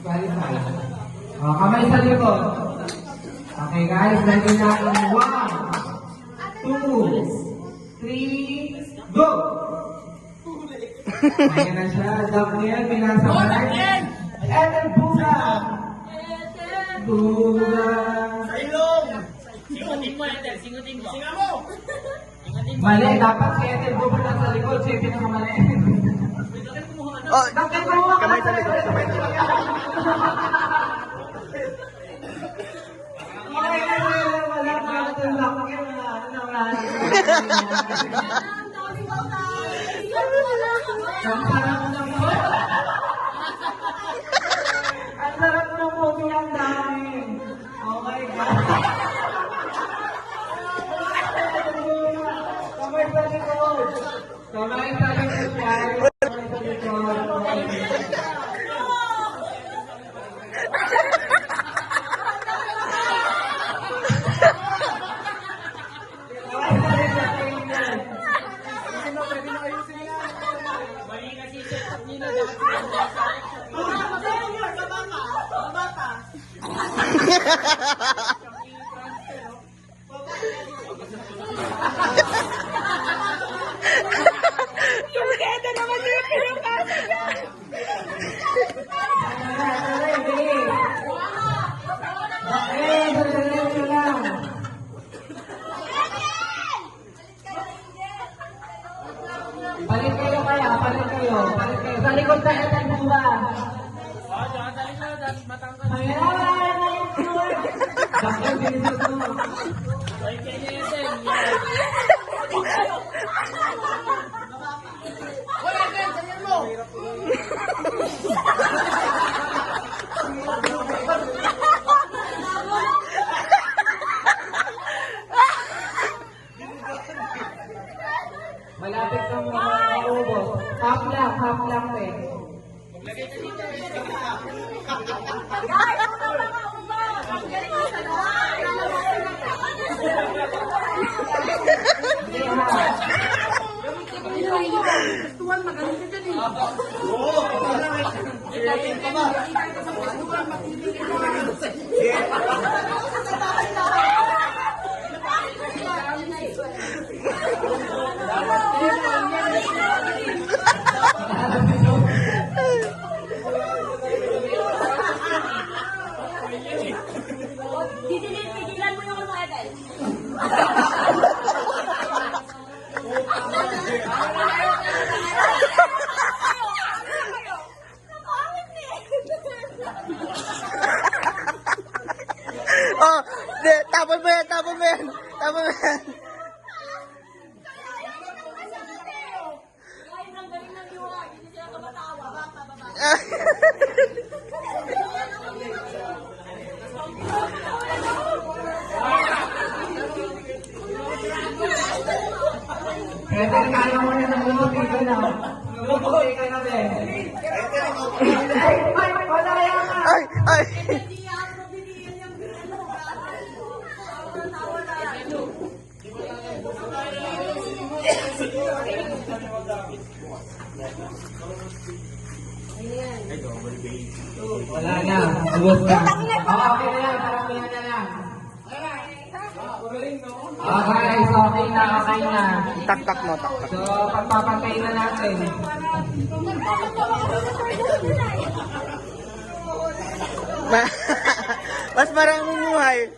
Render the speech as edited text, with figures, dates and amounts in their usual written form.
Qualify. Kamay sa likod. Okay guys, ready na ang 1, 2, 3, go! Ayan na siya. Dapniel, pinasabay. Eden Buga! Buga! Ilong! Singutin mo, Eden. Singutin mo. Singa mo! Mali, dapat si Eden Buga na sa likod. Siya yung pinakamali. Oh, kamay sa likod, kamay sa likod. Ang sarap ng movie, ang dami. Oh my God. Kamay sa likod. Kamay sa likod, guys. Kamay sa likod. Mali kasi setup nila. Yung keda naman yung pinapasa niya. Palit kayo kaya, palit kayo. Sa likod na Eden Buga. Diyan sa likod. Matangkad. Ayan! Bakit bilis mo? Ay, kaya Eden. Hoy, Eden, ganyan mo! Malapit kang maubos. Half lang eh. Pigilan mo yung mga Eden. Oh, tapon mo yan, tapon mo yan. Tapon mo yan. Kahit ang galing ng iwa, hindi sila tumatawa. Bata. Kaya kaya mo na ng lumuti ka na. Lumuti ka na din. Ay, wala yan ka. Ay. Wala na. Subos na. Okay na yan. Paramihan na lang. Guys, okay na. Tak mo, tak. So, pagpapantay na natin. Mas maraming buhay.